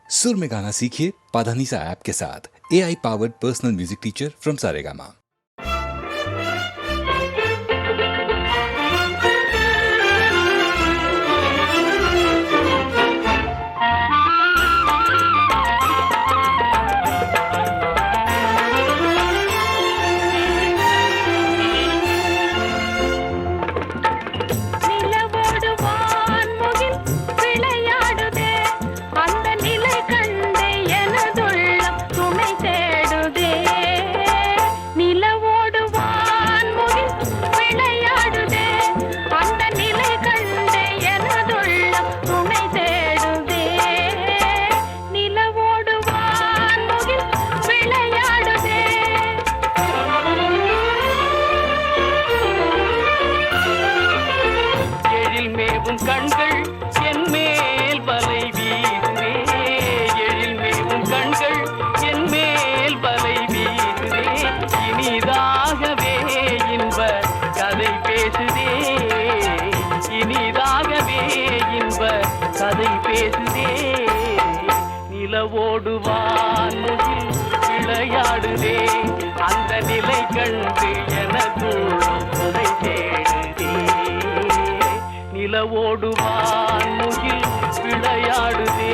सुर में गाना सीखिए पाधानीसा ऐप के साथ। AI powered personal music teacher from Saregama. நிலவோடுவான் முகில் விளையாடுதே அந்த நிலை கண்டு எனக்குள்ளும் துணை தேடுதே. நிலவோடுவான் முகில் விளையாடுதே.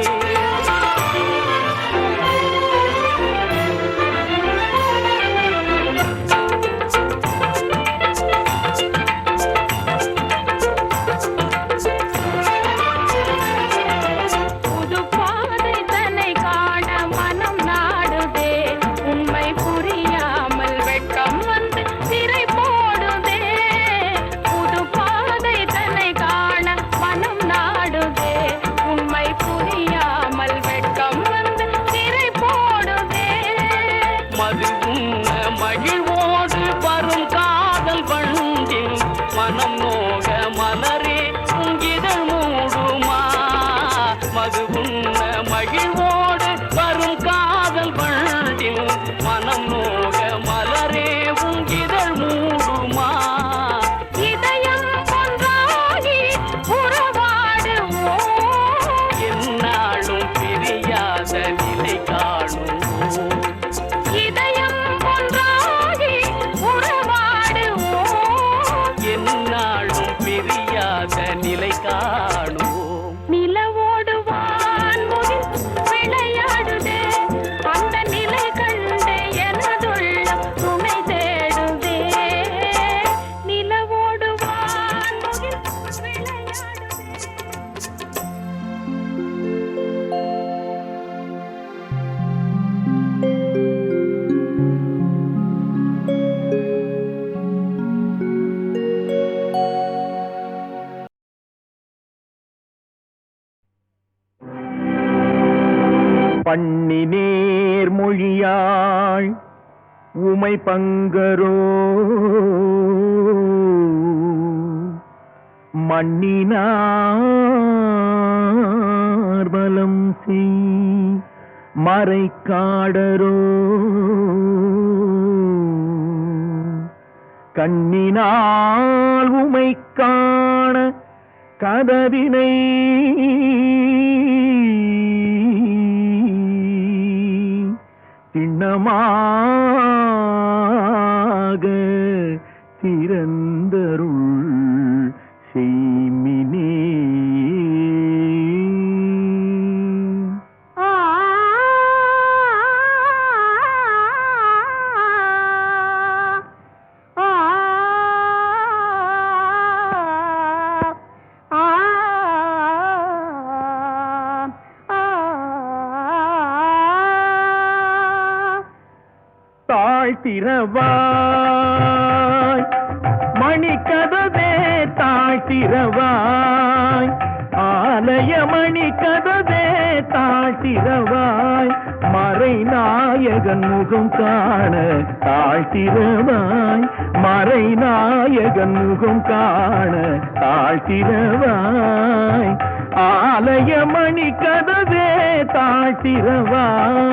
பண்ணி நேர் மொழியாள் உமை பங்கரோ மண்ணினார் பலம் செய் மறைக்காடரோ கண்ணினால் உமை காண கதவினை திண்ணமாக திறந்தருள் செய்மினே. தாழ்த்திரவாய் மணிக்கதவே தாழ்த்திரவாய் ஆலய மணிக்கதவே தாழ்த்திரவாய் மறை நாயகன் முகம் காண தாழ்த்திரவாய் மறை நாயகன் முகம் காண தாழ்த்திரவாய் ஆலய மணிக்கதவே தாழ்த்திரவாய்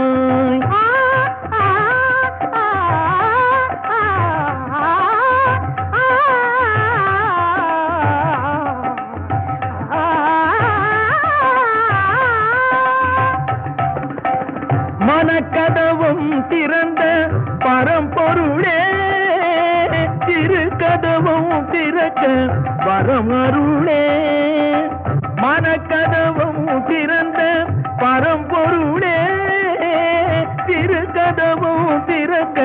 மனக்கதவும் திறந்த பரம்பொருளே திருக்கதவும் திறக்க வரம் அருளே மனக்கதவும் திறந்த பரம்பொருளே திருக்கதவும் திறக்க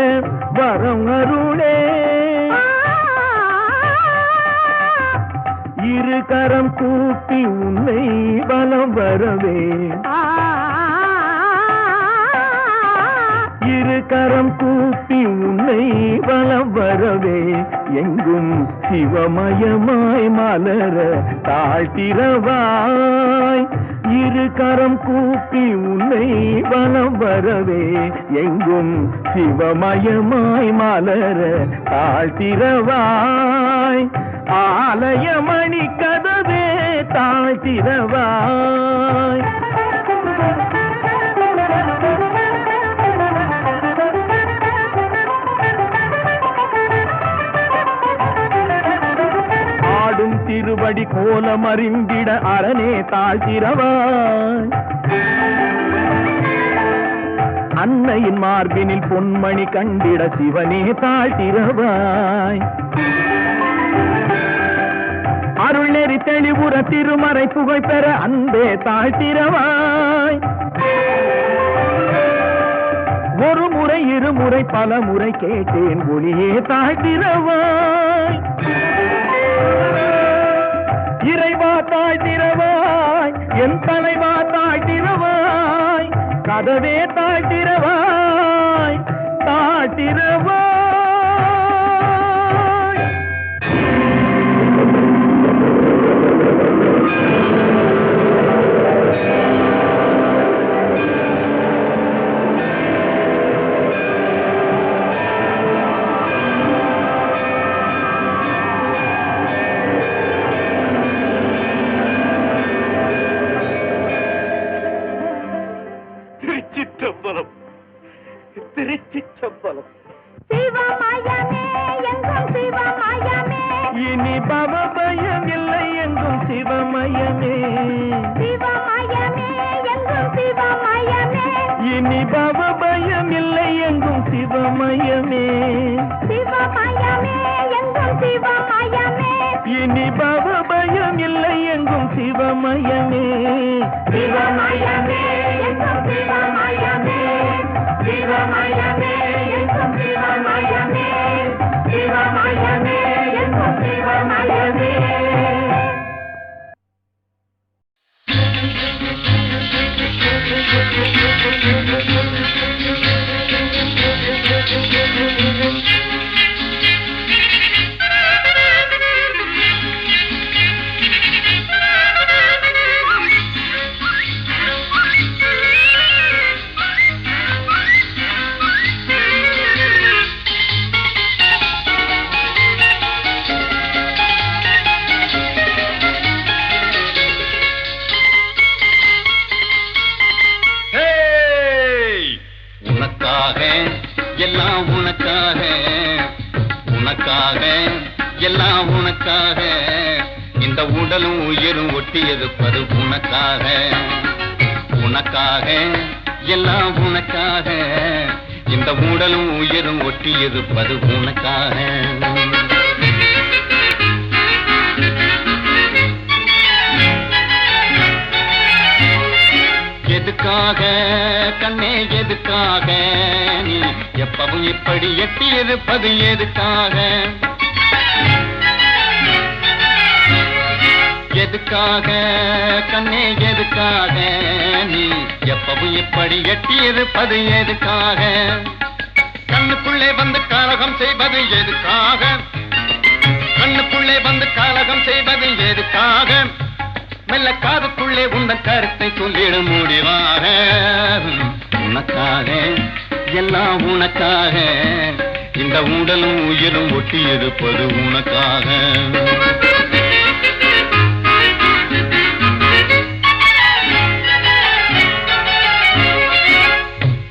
வரம் அருளே இரு கரம் கூப்பி உன்னை பலம் வரவே இரு கரம் கூப்பி உன்னை பலம் வரவே எங்கும் சிவமயமாய் மலர தாழ்த்திரவாய் இரு கரம் கூப்பி உன்னை பலம் வரவே எங்கும் சிவமயமாய் மலர தாழ்த்திரவாய் ஆலயமணி கதவே தாழ்த்திரவாய் ஆடும் திருவடி கோலமறிந்திட அரணே தாழ்த்திரவாய் அன்னையின் மார்பினில் பொன்மணி கண்டிட சிவனே தாழ்த்திரவாய் அருள் நெறி தெளிவுற திருமறை புகழ் பெற அன்பே தாழ்த்திரவாய் ஒரு முறை இருமுறை பல முறை கேட்டேன் ஒளியே தாழ்த்திரவாய் இறைவா தாழ்த்திரவாய் என் தலைவா தாழ்த்திரவாய் கதவே தாழ்த்திரவாய் தாழ்த்திரவாய் திருச்சிற்றம்பலம் திருச்சிற்றம்பலம் சிவமயமே எங்கும் சிவமயமே இனி பவபயம் இல்லை எங்கும் சிவமயமே சிவமயமே எங்கும் சிவமயமே இனி பவபயம் இல்லை எங்கும் சிவமயமே சிவமயமே எங்கும் சிவமயமே இனி பவபயம் இல்லை எங்கும் சிவமயமே சிவமயமே எங்கும் சிவமயமே சிவமயமே எங்கும் சிவமயமே சிவமயமே எங்கும் சிவமயமே எல்லாம் உனக்காக உனக்காக எல்லாம் உனக்காக இந்த உடலும் உயிரும் ஒட்டியதுப்பது உனக்காக உனக்காக எல்லாம் உனக்காக இந்த உடலும் உயிரும் ஒட்டியதுப்பது உனக்காக எதுக்காக கண்ணே எதுக்காக நீ எப்பவும் இப்படி எட்டி இருப்பது எதுக்காக எதுக்காக கண்ணே எதுக்காக நீ எப்பவும் இப்படி எட்டி இருப்பது எதுக்காக கண்ணுக்குள்ளே வந்து காலகம் செய்வது எதுக்காக கண்ணுக்குள்ளே வந்து காலகம் செய்வது எதுக்காக மெல்ல காதுக்குள்ளே உந்தன் கருத்தை சொல்லிட முடிவாக உனக்காக எல்லாம் உனக்காக இந்த உடலும் உயிரும் ஒட்டி இருப்பது உனக்காக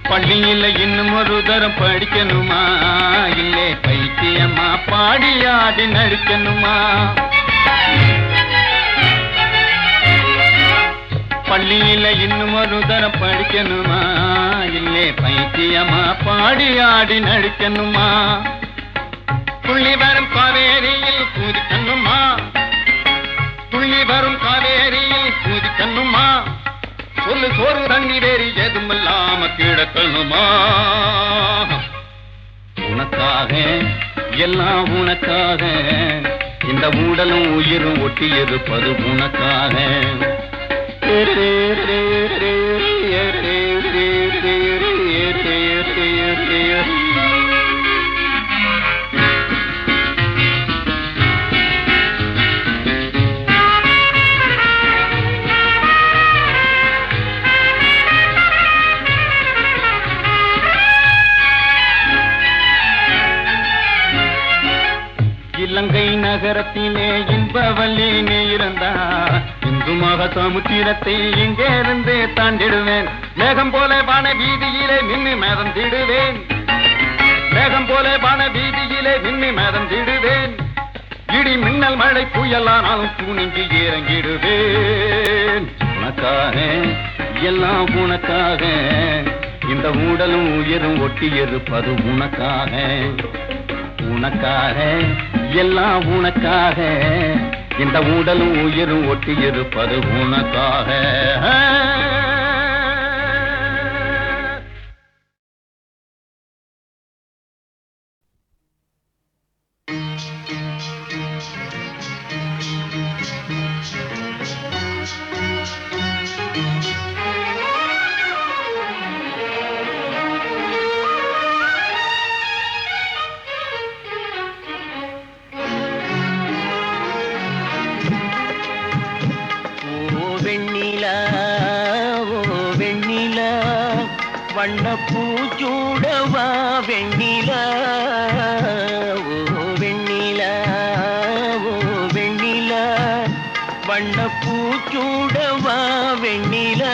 பள்ளியில் இன்னும் ஒரு தரம் படிக்கணுமா இல்லை பைத்தியமா பாடியாடி நடிக்கணுமா பள்ளியில இன்னும் ஒரு தரம் படிக்கணுமா இல்லே பைத்தியமா பாடி ஆடி நடிக்கணுமா துள்ளி வரும் காவேரியில் குதிக்கணுமா துள்ளி வரும் காவேரியில் குதிக்கணுமா சொல்லு சோறு தண்ணி வேறி எதுமில்லாம கிடக்கணுமா உனக்காக எல்லாம் உனக்காக இந்த உடலும் உயிரும் ஒட்டி இருப்பது உனக்காக இலங்கை நகரத்திலே இன்பவல்லி நீ இருந்தா இந்து மக சமுத்திரத்தை இங்கே இருந்து தாண்டிடுவேன் மேகம் போல வான வீதியிலே மின்னி மேதம் திடுவேன் மேகம் போல வான வீதியிலே மின்னி மேதம் திடுவேன் இடி மின்னல் மழை புயலானாலும் துணிஞ்சு இறங்கிடுவேன் உனக்காக எல்லாம் உனக்காக இந்த உடலும் உயிரும் ஒட்டி இருப்பது உனக்காக உனக்காக எல்லாம் உனக்காக இந்த உடலும் உயிரும் ஒட்டி இருப்பது உனக்காக வண்ணப்பூச்சூடவா வெண்ணிலா ஓ வெண்ணிலா ஓ வெண்ணிலா வண்ணப்பூச்சூடவா வெண்ணிலா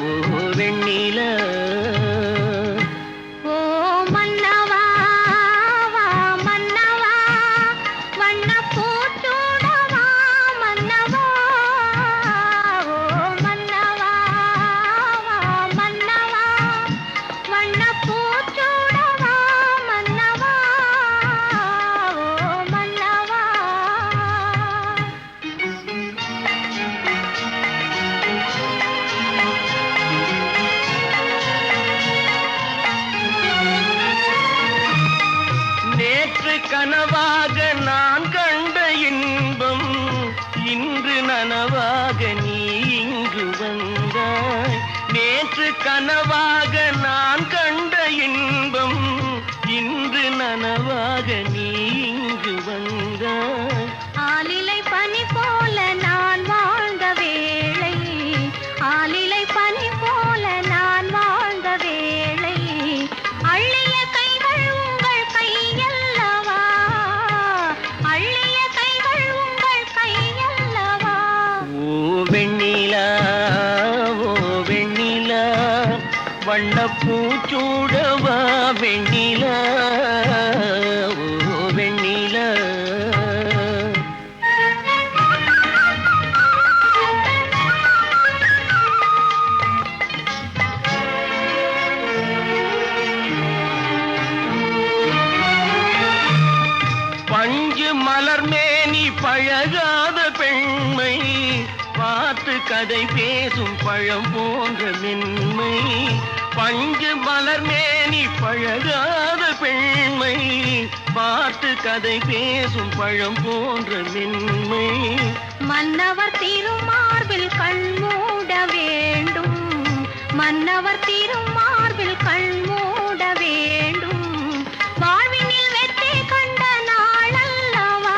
ஓ வெண்ணிலா ஓ மன்னவா வா மன்னவா வண்ணப்பூச்சூடவா மன்னவா ஓ மன்னவா வா மன்னவா வண்ணப்பூச்சூடவா மன்னவா ஓ மன்னவா நேற்று கனவாக நான் கண்ட இன்பம் இன்று நனவாக நீ இங்கு வந்தாய் நேற்று கனவாக நான் கண்ட இன்பம் இன்று நனவாக நீ இங்கு வந்தாய் ஆலிலை பனி போல நான் வாழ்ந்த வேளை ஆலிலை பனி போல நான் வாழ்ந்த வேளை அள்ளிய கைகள் உங்கள் கையல்லவா அள்ளிய கைகள் உங்கள் கையல்லவா ஓ வெண்ணிலா ஓ வெண்ணிலா வண்ணப்பூச்சூடவா வெண்ணிலா ஓ வெண்ணிலா பஞ்சு மலர் மேனி பழகாத பெண்மை பார்த்து கதை பேசும் பழம் போன்ற மென்மை பஞ்சு மலர் மேனி பழகாத பெண்மை பார்த்து கதை பேசும் பழம் போன்ற மென்மை மன்னவர் திருமார்பில் கண் மூட வேண்டும் மன்னவர் திருமார்பில் கண் மூட வேண்டும் வாழ்வினில் வெற்றி கண்ட நாளல்லவா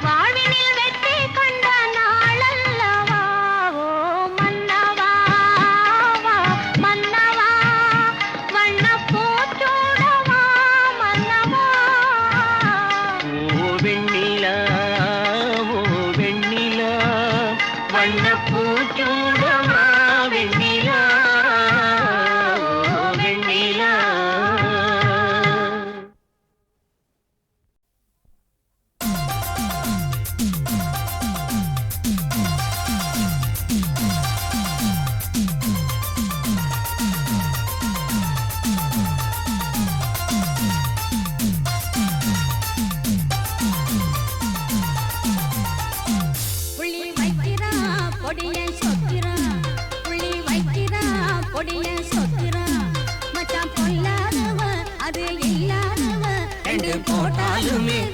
வாழ்வினில் வெற்றி கண்ட நாளல்லவா ஓ மன்னவா வா மன்னவா வண்ணப்பூச்சூடவா மன்னவா ஓ வெண்ணிலா ஓ வெண்ணிலா வண்ணப்பூச்சூடவா வெண்ணிலா ஓ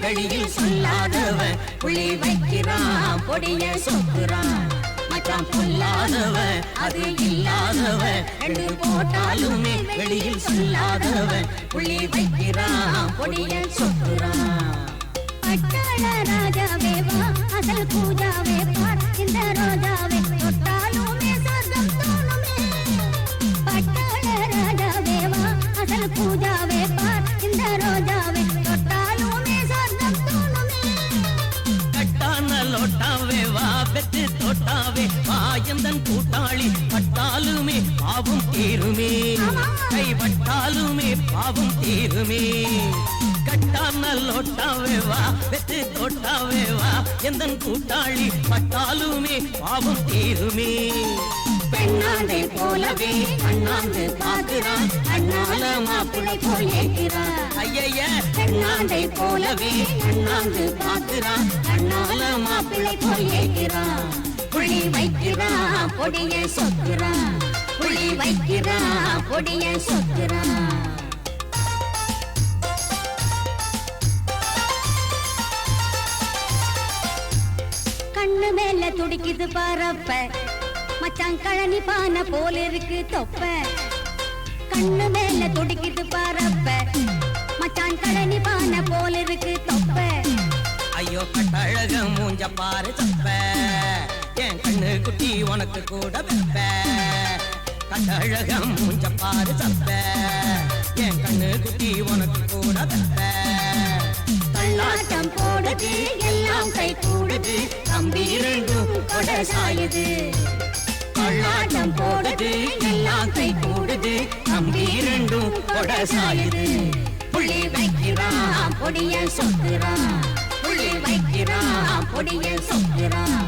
வெளியில் சொல்லாதவன் புள்ளி வைக்கிறான் பொடிய சொக்குறான் மச்சான் பொல்லாதவன் அது இல்லாதவன் ரெண்டு போட்டாலுமே வெளியில் சொல்லாதவன் புள்ளி வைக்கிறான் பொடிய சொக்குறான் பட்டாள ராஜாவே வா அசல் பூஜாவே பார் இந்த ரோஜாவே தொட்டாலுமே சொர்க்கம் தோணுமே பட்டாள ராஜாவே வா அசல் பூஜாவே பார் இந்த ரோஜாவே தொட்டாலுமே சொர்க்கம் தோணுமே கட்டான லோட்டாவே வா பெற்று தோட்டாவே வாயந்தன் கூட்டாளி பட்டாலுமே பாவம் தீருமே கைப்பட்டாலுமே பாவம் தீருமே கட்டான லோட்டாவே வா பெற்று தோட்டாவே வா எந்தன் கூட்டாளி பட்டாலுமே பாவம் தீருமே பெண்ணாந்தை போலவே அண்ணாந்து பார்க்கிறான் அண்ணால மாப்பிளை போல் ஏற்கிறான் ஐய பெண்ணாந்தை போலவே அண்ணாந்து பார்க்கிறான் அண்ணால மாப்பிளை போல் ஏற்கிறான் புள்ளி வைக்கிறான் பொடிய சொக்குறான் புள்ளி வைக்கிறான் பொடிய சொக்குறான் கண்ணு மேல துடிக்குது பாரப்ப மச்சான் கழனி பானை போல இருக்கு தொப்ப கண்ணு மேல துடிக்குது பாரப்ப மச்சான் கழனி பானை போல இருக்கு தொப்ப ஐயோ கட்டழக மூஞ்ச பாரு தப்ப என் கண்ணு குட்டி உனக்கு கூட வெப்ப கட்டழக மூஞ்ச பாரு தப்ப என் கண்ணு குட்டி உனக்கு கூட வெப்ப தள்ளாட்டம் போடுது எல்லாம் கை கூடுது தம்பி இரண்டும் கொட சாயுது தள்ளாட்டம் போடுது எல்லாம் கை கூடுது தம்பி இரண்டும் கொட சாயுது புள்ளி வைக்கிறான் பொடிய சொக்குறான் புள்ளி வைக்கிறான் பொடிய சொக்குறான்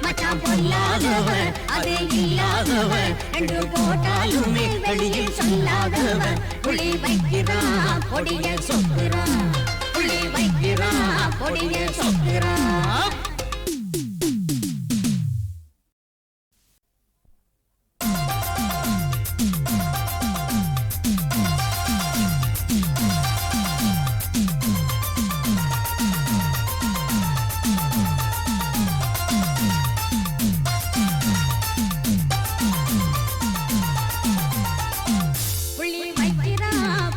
மச்சான் பொல்லாதவன் அது இல்லாதவன் ரெண்டு போட்டாலுமே வெளியில் சொல்லாதவன் புள்ளி வைக்கிறான் பொடிய சொக்குறான் புள்ளி வைக்கிறான் பொடிய சொக்குறான்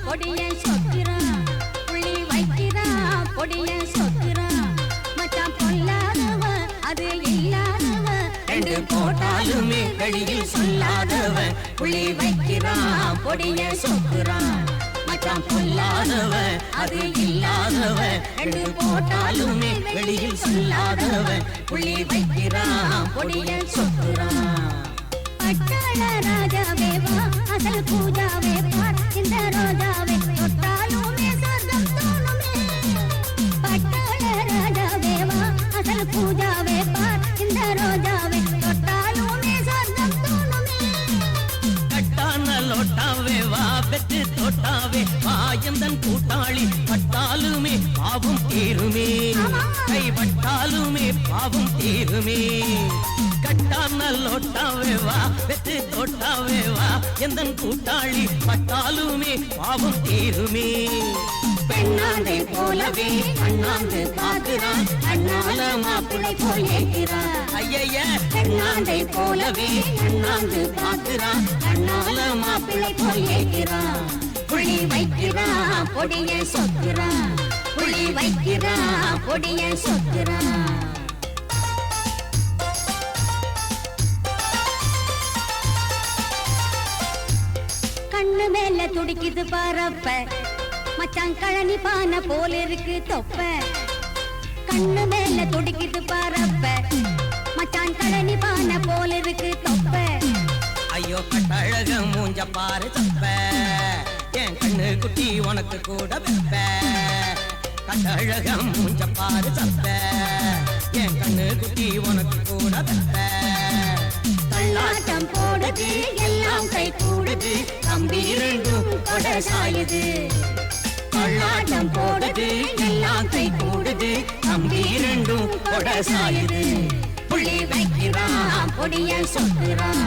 பொடிய சொக்குறான் புள்ளி வைக்கிறான் பொடிய சொக்குறான் மச்சான் பொல்லாதவன் அது இல்லாதவன் ரெண்டு போட்டாலுமே வெளியில் சொல்லாதவன் புள்ளி வைக்கிறான் பொடிய சொக்குறான் மச்சான் பொல்லாதவன் அது இல்லாதவன் ரெண்டு போட்டாலுமே வெளியில் சொல்லாதவன் புள்ளி வைக்கிறான் பொடிய சொக்குறான் பட்டாள ராஜாவே வா அசல் பூஜாவே பார் இந்த ரோஜாவே தொட்டாலுமே சொர்க்கம் தோணுமே பட்டாள ராஜாவே வா அசல் பூஜாவே பார் இந்த ரோஜாவே தொட்டாலுமே சொர்க்கம் தோணுமே கட்டான லோட்டாவே வா பெற்று தோட்டாவே வாயந்தன் கூட்டாளி பட்டாலுமே பாவம் தீருமே கைப்பட்டாலுமே பாவம் தீருமே கட்டான லோட்டாவே வா பெற்று தோட்டாவே வா எந்தன் கூட்டாளி பட்டாலுமே பாவம் தீருமே பெண்ணாந்தை போலவே அண்ணாந்து பார்க்கிறான் அண்ணால மாப்பிளை போல் ஏற்கிறான் ஐய பெண்ணாந்தை போலவே அண்ணாந்து பார்க்கிறான் அண்ணால மாப்பிளை போல் ஏற்கிறான் புள்ளி வைக்கிறான் பொடிய சொக்குறான் புள்ளி வைக்கிறான் பொடிய சொக்குறான் கண்ணு மேல துடிக்குது பாரப்ப மச்சான் கழனி பானை போல இருக்கு தொப்ப கண்ணு மேல துடிக்குது பாரப்ப மச்சான் கழனி பானை போல இருக்கு தொப்ப ஐயோ கட்டழக மூஞ்ச பாரு தப்ப என் கண்ணு குட்டி உனக்கு கூட வெப்ப கட்டழக மூஞ்ச பாரு தப்ப என் கண்ணு குட்டி உனக்கு கூட வெப்ப தள்ளாட்டம் போடுது எல்லாம் கை கூடுது தம்பி இரண்டும் கொட சாயுது தள்ளாட்டம் போடுது எல்லாம் கை கூடுது தம்பி இரண்டும் கொட சாயுது புள்ளி வைக்கிறான் பொடிய சொக்குறான்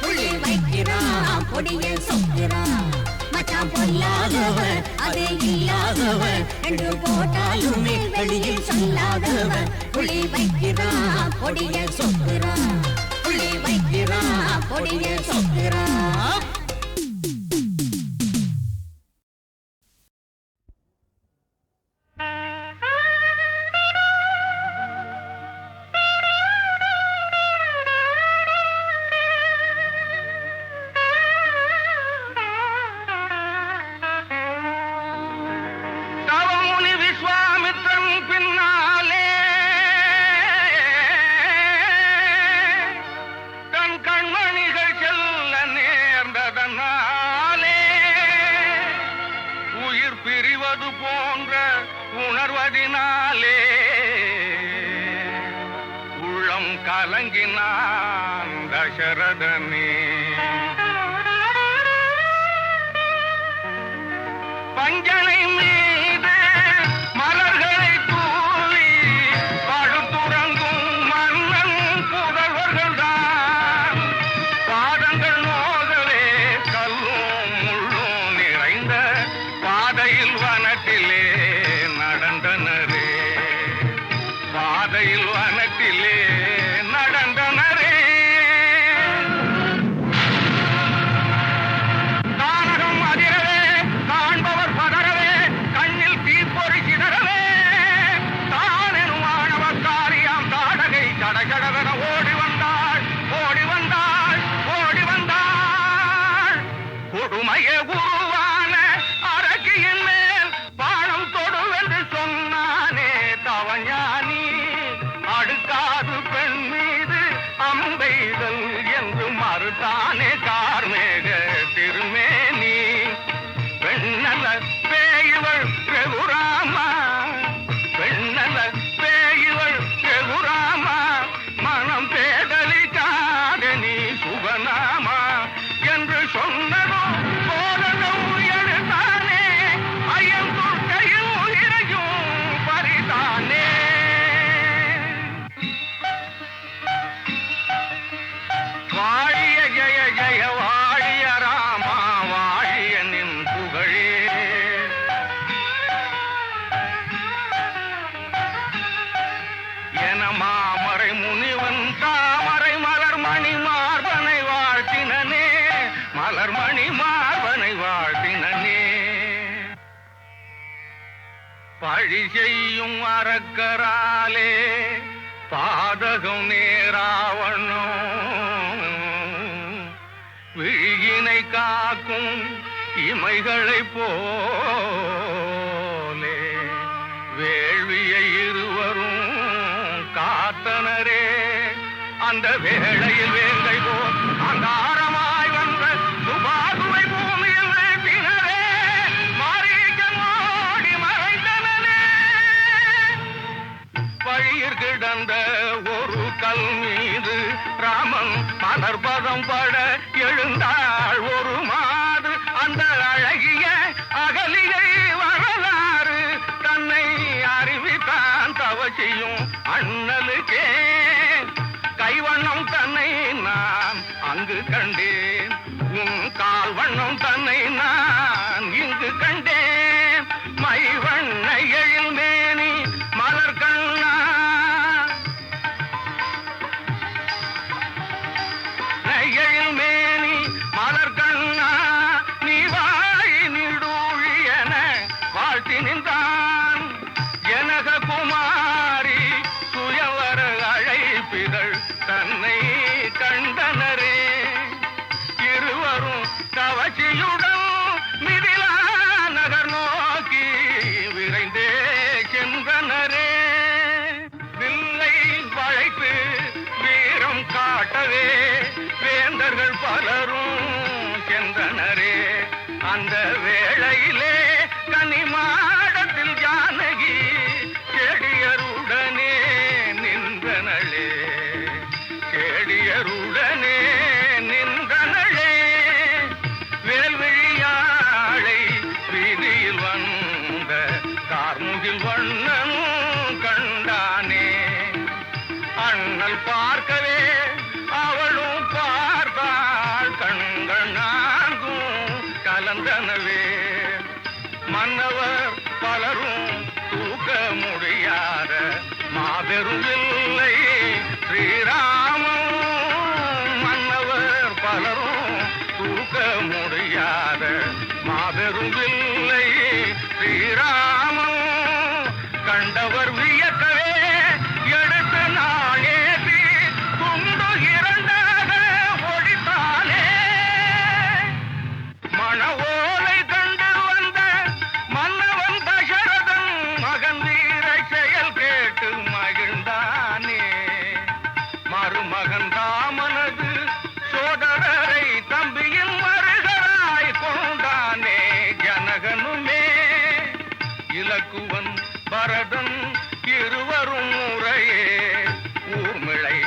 புள்ளி வைக்கிறான் பொடிய சொக்குறான் மச்சான் பொல்லாதவன் அது இல்லாத இல்லாதவன் ரெண்டு போட்டாலுமே வெளியில் சொல்லாதவன் புள்ளி வைக்கிறான் கொடிய சொக்குறான் புள்ளி வைக்கிறான் கொடிய சொக்குறான் தவமுனி விஸ்வாமித்திரன் பின்னாலே தன் கண்மணிகள் செல்ல நேர்ந்ததனாலே உயிர் பிரிவது போன்ற உணர்வதினாலே உள்ளம் கலங்கினான் தசரதனே. பஞ்சனை மீது மலர்களை தூவி படுத்துறங்கும் மன்னன் புதல்வர்கள் தான் பாதங்கள் நோகவே கல்லும் முள்ளும் நிறைந்த பாதையில் வனத்திலே நடந்தனரே பாதையில் வனத்திலே நடந்தனரே. தானகம் அதிரவே காண்பவர் பதறவே கண்ணில் தீப்பொறி சிதறவே தானெனும் ஆணவக்காரியாம் தாடகை கடகடவென ஓடி வந்தாள் ஓடி வந்தாள் ஓடி வந்தாள். கொடுமையே உருவான அரக்கியின் மேல் பானம் தொடுவென்று சொன்னானே தவஞானி. அடுக்காது பெண் மீது அம்பெய்தல் என்று மறுத்தானே கார்மேக திருமேனி. பெண்ணல்ல பேய்வள் ரகுராமா பெண்ணல்ல பேய்வள் ரகுராமா மனம் பேதலிக்காத நீ சுபநாமா என்று சொன்னதும் போதலும் எழுதானே ஐயன் துர்க்கையில் உயிரையும் பறிதானே. வாழிய ஜெய ஜெய வாழிய ராமா வாழிய நின் புகழே. என மாமறை முனிவன் தாமரை மலர்மணி மார்பனை வாழ்த்தினனே மலர்மணி மார்பனை வாழ்த்தினனே. பழி செய்யும் அரக்கராலே பாதகம் நேராவணும் விழியினை காக்கும் இமைகளைப் போலே வேள்வியை இருவரும் காத்தனரே. அந்த வேளையில் வேங்கை போல் அங்காரமாய் வந்த சுபாகுவை பூமியில் வீழ்த்தினரே மாரீச்சன் ஓடி மறைந்தனரே. வழியில் கிடந்த ஒரு கல் மீது ராமன் மலர்பதம் பட எழுந்தாள் ஒரு மாது. அந்த அழகிய அகலிகை வரலாறு தன்னை அறிவித்தான் தவசியும் அண்ணலுக்கே. கைவண்ணம் தன்னை நான் அங்கு கண்டேன் உன் கால் வண்ணம் தன்னை நான் இங்கு கண்டேன். மைவண்ண எழில் மேனி மலர் கண்ணா எழில் மேனி மலர் கண்ணா நீ வாய் நிடூழி என வாழ்த்தி நின்றான். எனக குமாரி சுயவர அழைப்பிதழ் தன்னை கண்டனரே. இருவரும் கவச்சியுடன் மிதிலா நகர் நோக்கி விரைந்தே சென்றனரே. வில்லை வளைத்து வீரம் காட்டவே வேந்தர்கள் பலரும் சென்றனரே. அந்த வேளையிலே கனிமாடத்தில் ஜானகி செடியருடனே நின்றனளே செடியருடனே நின்றனளே. வேல்விழியாளை வீதியில் வந்த கார்முகில் வண்ணனும் கண்டானே. அண்ணல் பார்க்கவே அவளும் பார்த்தாள் கண்கள் நான்கும் கலந்தனவே. மன்னவர் பலரும் தூக்க முடியாத மாபெரும் வில்லை ஸ்ரீராமன். மன்னவர் பலரும் தூக்க முடியாத மாபெரும் வில்லை ஸ்ரீராமன். கண்டவர் வியக்கவே எடுத்த நாளேதி துண்டு இரண்டாக ஒழித்தானே. மணவோலை கண்டு வந்த மன்னவன் தசரதன் மகன் வீர செயல் கேட்டு மகிழ்ந்தானே. மருமகன் ராமனது சோதரரை தம்பியின் மருகராய் கொண்டானே. ஜனகனுமே இலக்குவன் பரதன் இருவரும் முறையே ஊர்மிளை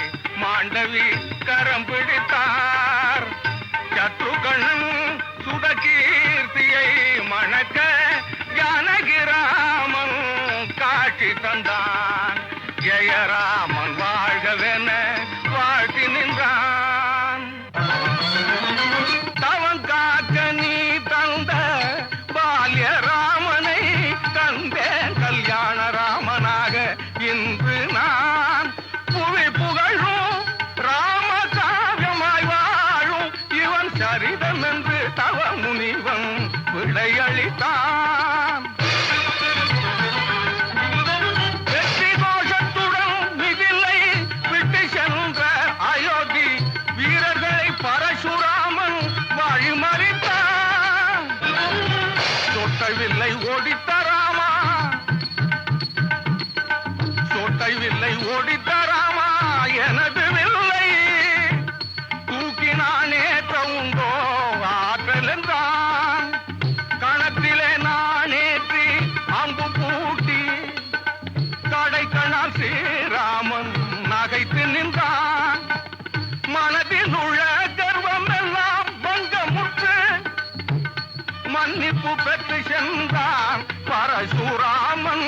மாண்டவி கரம் பிடித்தார். சத்ருகணன் சுதகீர்த்தியை மணக்க ஜானகிராமன் காட்சி தந்தான். ஜெயராமன் வாழ்கவென வாழ்த்தி நின்றான். தவன் காக்க நீ தந்த பால்ய ராமனை கண்டேன் கல்யாண ராமனாக இன்று நான். புவி புகழும் ராம காவியமாய் வாழும் இவன் சரிதம் என்று தவ முனிவன் விளையளித்தான். வெற்றி கோஷத்துடன் மிதிலை விட்டு சென்ற அயோத்தி வீரர்களை பரசுராமன் வழிமறித்தான். சொட்டவில்லை ஓடித்த ராமா, சொட்டவில்லை ஓடித்த ராமா எனது வில்லை தூக்கினான் ஏற்ற உண்டோ ஆற்றல் என்றான். கணத்திலே நான் ஏற்றி அம்பு பூட்டி கடைக்கணால் ஸ்ரீராமன் நகைத்து நின்றான். மனதில் உள்ள கர்வம் எல்லாம் பங்கமுற்று மன்னிப்பு பெற்று சென்றான் பரசுராமன்.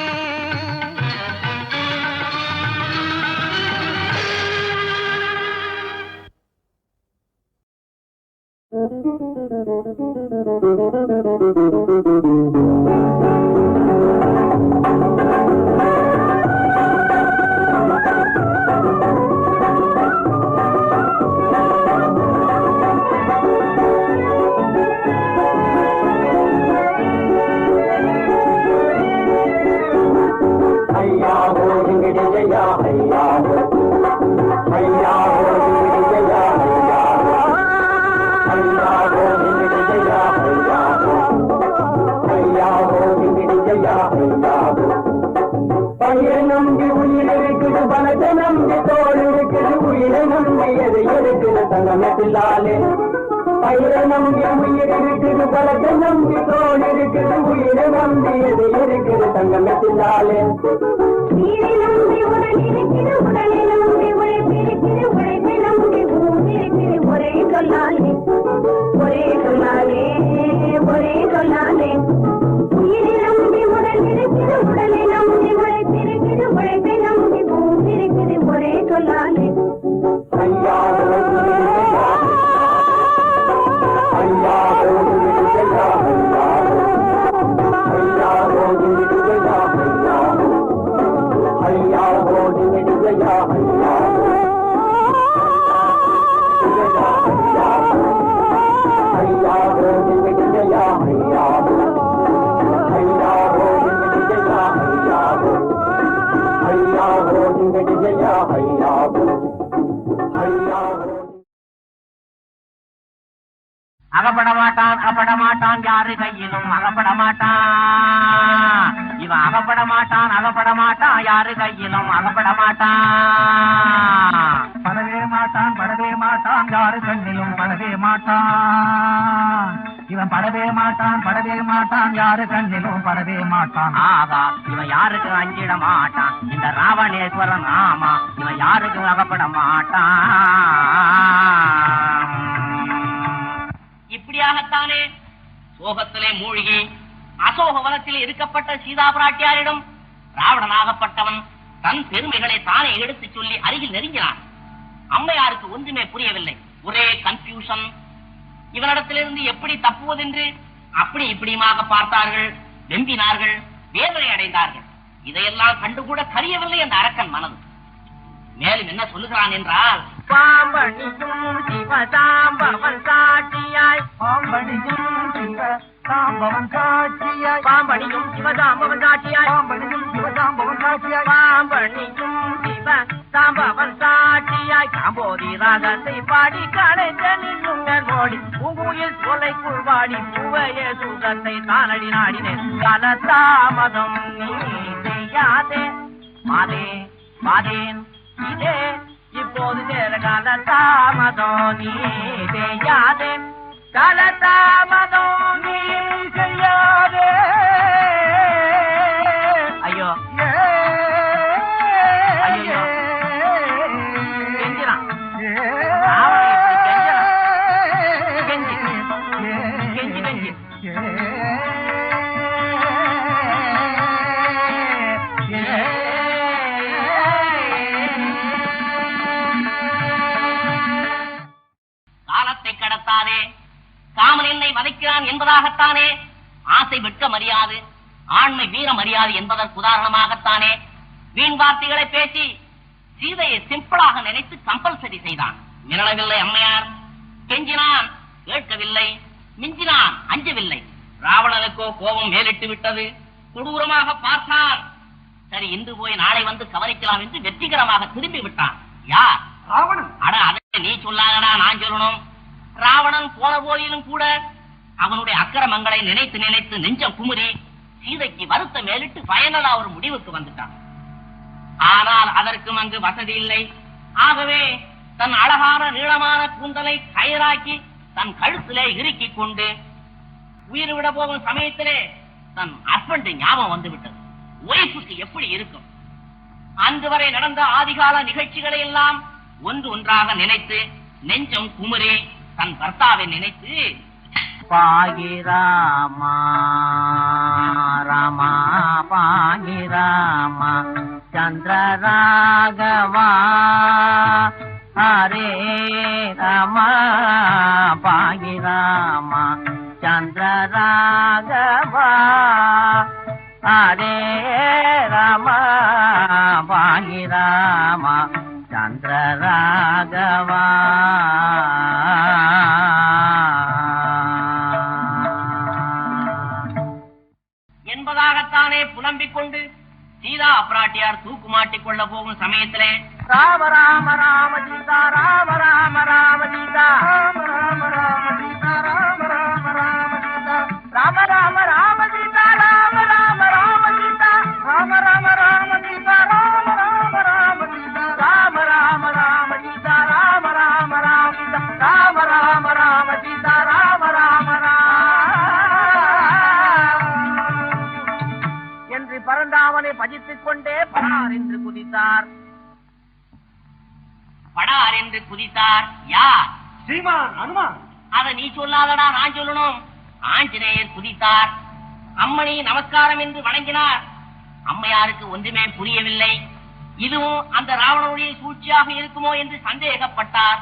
அகப்படமாட்டான் அகப்படமாட்டான் யாரு கையிலும் அகப்படமாட்டான். இவன் அகப்படமாட்டான் அகப்படமாட்டான் யாரு கையிலும் அகப்படமாட்டான். படவே மாட்டான் படவே மாட்டான் யாரு கண்ணிலும் படவே மாட்டான். இவன் படவே மாட்டான் படவே மாட்டான் யாரு கண்ணிலும் படவே மாட்டான். ஆகா இவன் யாருக்கு அஞ்சிட மாட்டான் இந்த ராவணேஸ்வரன். ஆமா இவன் யாருக்கும் அகப்பட மாட்டான். இப்படியாகத்தானே சோகத்திலே மூழ்கி அசோக வனத்தில் இருக்கப்பட்ட சீதா பிராட்டியாரிடம் ராவணனாகப்பட்டவன் தன் பெருமைகளை தானே எடுத்துச் சொல்லி அருகில் நெருங்கினான். அம்மையாருக்கு ஒன்றுமே புரியவில்லை. ஒரே கன்ஃபியூஷன். இவனிடத்திலிருந்து எப்படி தப்புவதென்று அப்படி இப்படியுமாக பார்த்தார்கள், வெம்பினார்கள். வேதனை அடைந்தார்கள். இதையெல்லாம் கண்டுகூட கரியவில்லை அந்த அரக்கன் மனது. மேலும் என்ன சொல்லுகிறான் என்றால், பாம்பணியும் சிவசாம்பவன் சாட்சியாய், பாம்பணியும் சிவசாம்பவன் சாட்சியாய், பாம்பணியும் சிவசாம்பவன் சாட்சியாய், பாம்பணியும் சிவசாம்பவன் சாட்சியாய், பாம்பணியும் சிவசாம்பவன் சாட்சியாய், காம்போதி ராகத்தை பாடி கலைஞனில் ஓடி பூங்குயில் தொலைக்குள் வாடி பூவைய சுகத்தை தானடி நாடினேன். கலத்தாமதம் நீ செய்யாதே மாதே மாதேன் இதே இப்போது சேர கலத்தாமதோ நீ செய்யாதே, கலத்தாமதோ நீ செய்யாதே. ஐயோ ஐயோ கெஞ்சிறான் கெஞ்சி கெஞ்சி கெஞ்சி கடத்தாதே, காமன் என்னை வதைக்கிறான் என்பதாகத்தானே, ஆசை வெட்க மரியாது, ஆண்மை வீர மரியாது என்பதற்கு உதாரணமாகத்தானே வீண் வார்த்தைகளை பேசி சீதையை சிம்பிளாக நினைத்து கம்பல்சரி செய்தான். மிரளவில்லை அம்மையார், கெஞ்சினான் கேட்கவில்லை, மிஞ்சினான் அஞ்சவில்லை. ராவணனுக்கோ கோபம் மேலிட்டு விட்டது, கொடூரமாக பார்த்தான். சரி இன்று போய் நாளை வந்து கவனிக்கலாம் என்று வெற்றிகரமாக திரும்பி விட்டான். யார்? ராவணன். அட அதை நீ சொல்லாதடா, நான் சொல்லணும். ராவணன் போன போதிலும் கூட அவனுடைய அக்கிரமங்களை நினைத்து நினைத்து நெஞ்சம் குமுறி சீதைக்கு வருத்த மேலிட்டு பயனலா ஒரு முடிவுக்கு வந்துட்டான். ஆனால் அதற்கும் அங்கு வசதி இல்லை. ஆகவே தன் அழகான நீளமான கூந்தலை கயிறாக்கி தன் கழுத்திலே இறுக்கிக் கொண்டு உயிர் விட போகும் சமயத்திலே தன் ஹஸ்பண்ட் ஞாபகம் வந்து விட்டது. ஒய்ஃபுக்கு எப்படி இருக்கும்? அன்று வரை நடந்த ஆதிகால நிகழ்ச்சிகளை எல்லாம் ஒன்று ஒன்றாக நினைத்து நெஞ்சம் குமுறி தன் பர்த்தாவை நினைத்து, பாகி ராமா ராமா பாகி ராமா சந்திர ராகவா ஹரே ராமா பாகி ராமா சந்திர ராகவா ஹரே ராமா பாகி ராமா சந்திர ராகவா என்பதாகத்தானே புலம்பிக் கொண்டு சீதா பிராட்டியார் தூக்கு மாட்டிக் கொள்ள போகும் சமயத்திலே, ராம ராம ராம சீதா ராம ராம ராம சீதா ராம ராம ராம சீதா ராம ராம ராம சீதா ராம ராம ராம சீதா ராம ராம ராம சீதா ராம ராம ராம சீதா ராம ராம ராம சீதா ராம ராம ராம சீதா ராம ராம ராம சீதா ராம ராம ராம சீதா ராம ராம என்று பரந்தாமனை பஜித்துக் கொண்டே படார் என்று குதித்தார். படார் என்று குதித்தார். யார்? ஸ்ரீமான் அனுமான். அதை நீ சொல்லாதடா, நான் சொல்லணும். ஆஞ்சநேயர் குதித்தார். அம்மணி நமஸ்காரம் என்று வணங்கினார். அம்மையாருக்கு ஒன்றுமே புரியவில்லை. இதுவும் அந்த ராவணனுடைய சூழ்ச்சியாக இருக்குமோ என்று சந்தேகப்பட்டார்.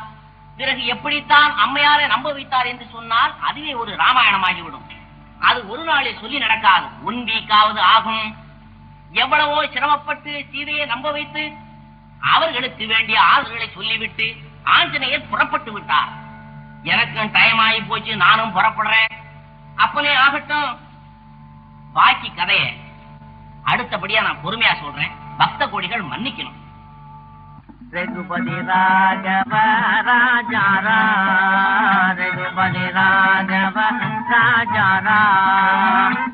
பிறகு எப்படித்தான் அம்மையாரை நம்ப வைத்தார் என்று சொன்னால் அதுவே ஒரு ராமாயணமாகிவிடும். அது ஒரு நாளில் சொல்லி நடக்காது, 1 வீக்காவது ஆகும். எவ்வளவோ சிரமப்பட்டு சீதையை நம்ப வைத்து அவர்களுக்கு வேண்டிய ஆள்களை சொல்லிவிட்டு ஆஞ்சநேயர் புறப்பட்டு விட்டார். எனக்கும் டைம் ஆகி போச்சு, நானும் புறப்படுறேன். அப்பனே ஆகட்டும், பாக்கி கதையை அடுத்தபடியா நான் பொறுமையா சொல்றேன். பக்த கோடிகள் மன்னிக்கணும். ரகுபதி ராகவ ராஜாரா ரகுபதி ராகவ ராஜாரா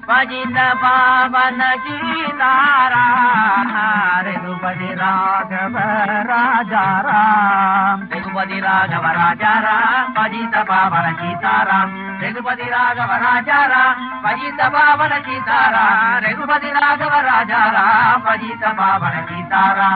பஜித பாவன சீதாரா ரகுபதி ராகவ ராஜாரா ரகுபதி ராகவ ராஜாரா பஜித பாவன சீதாராம் ரகுபதி ராகவ ராஜாரா பஜித பாவன சீதாரா ரகுபதி ராகவ ராஜாரா பஜித பாவன சீதாரா.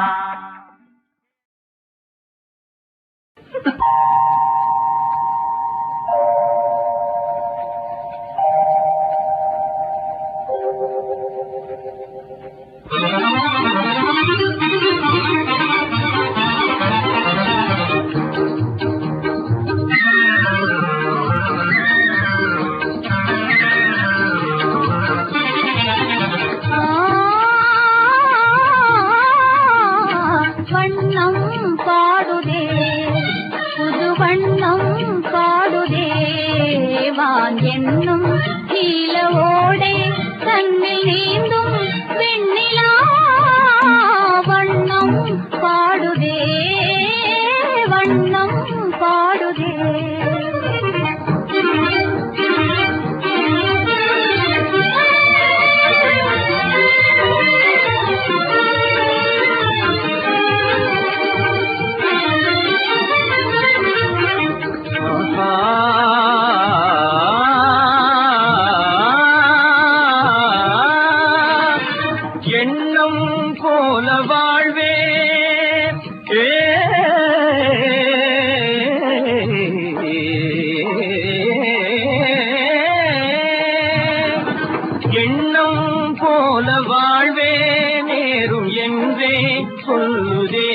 வான் என்னும் நீல ஓடை தன்னில் நீந்தும் வெண்ணிலா வண்ணம் பாடுதே வண்ணம் பாடுதே. எண்ணம் போல வாழ்வே எண்ணம் போல வாழ்வே நேரும் என்றே சொல்லுதே.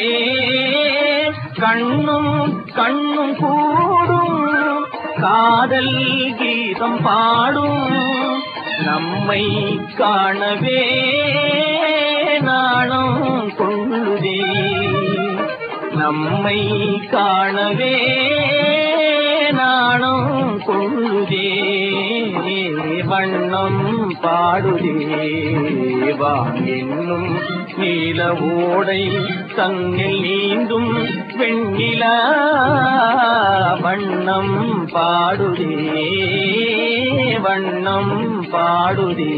கண்ணும் கண்ணும் கூடும் காதல் கீதம் பாடும் நம்மை காணவே நாணம் கொள்ளுதே. நம்மை காணவே நாணம் கொள்ளுதே. வண்ணம் பாடுதே வான் என்னும் நீல ஓடை தன்னில் நீந்தும் வெண்ணிலா வண்ணம் பாடுதே வண்ணம் பாடுதே.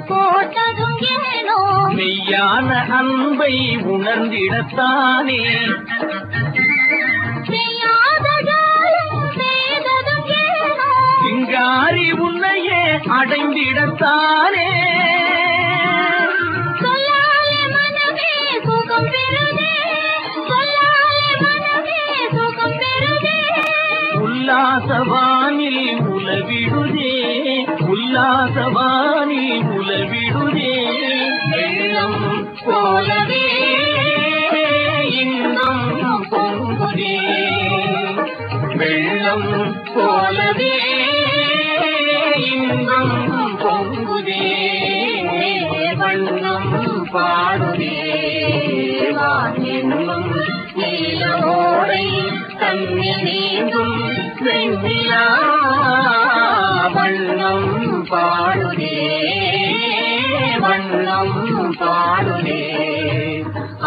போட்டதும் ஏனோ மெய்யான அன்பை உணர்ந்திடத்தானே. சிங்காரி உன்னையே அடைந்திடத்தானே. சொல்லாலே மனமே சுகம் பெறுதே சொல்லாலே மனமே சுகம் பெறுதே. உல்லாசவானில் உலவிடுதே உல்லாசவானில் உலவிடுதே. வெள்ளம் போலவே இன்னும் பொங்குதே. வெள்ளம் போலவே இன்னும் பொங்குதே. வண்ணம் பாடுதே வான் என்னும் நீல ஓடை தன்னில் நீந்தும் வெண்ணிலா வண்ணம் பாடுதே வண்ணம் பாடுதே.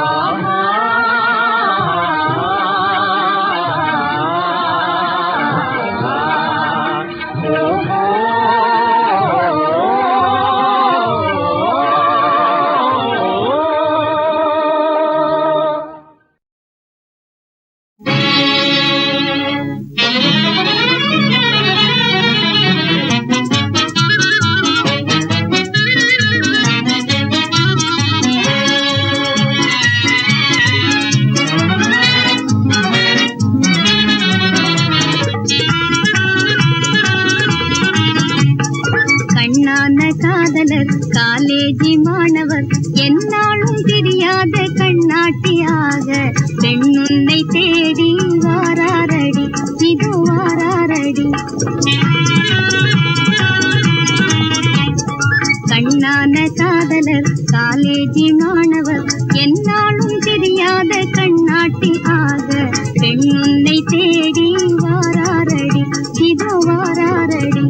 ஆஹா காதலர் காலேஜி மாணவர் என்னாலும் தெரியாத கண்ணாட்டியாக பெண்ணுன்னை தேடி வாராரடி இது வாராரடி. கண்ணான காதலர் காலேஜி மாணவர் என்னாலும் தெரியாத கண்ணாட்டி ஆக பெண்ணுன்னை தேடி வாராரடி இது வாராரடி.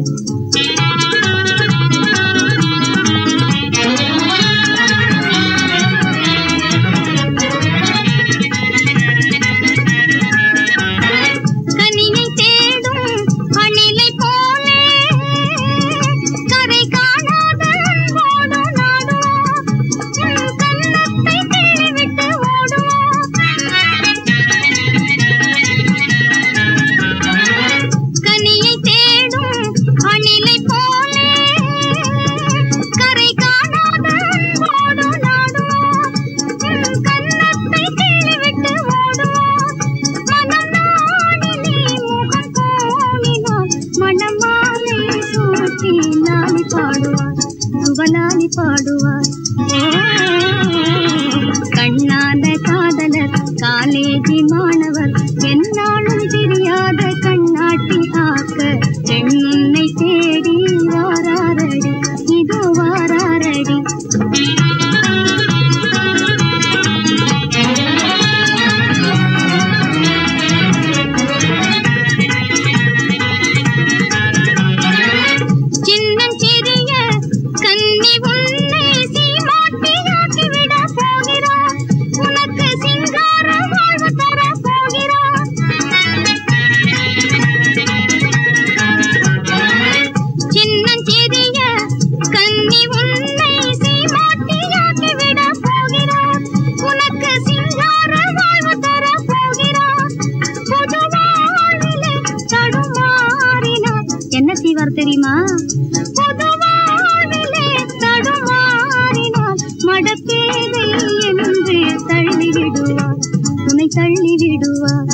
சுவலாலி பாடுவார். கண்ணான காதலர் காலேஜி மாணவர் என்னாலும் தெரியாத கண்ணாட்டி தெரியுமா? பொதுவானிலே தடுமாறினால் மடப்பேதை என்று தள்ளிவிடுவார், உன்னை தள்ளிவிடுவார்.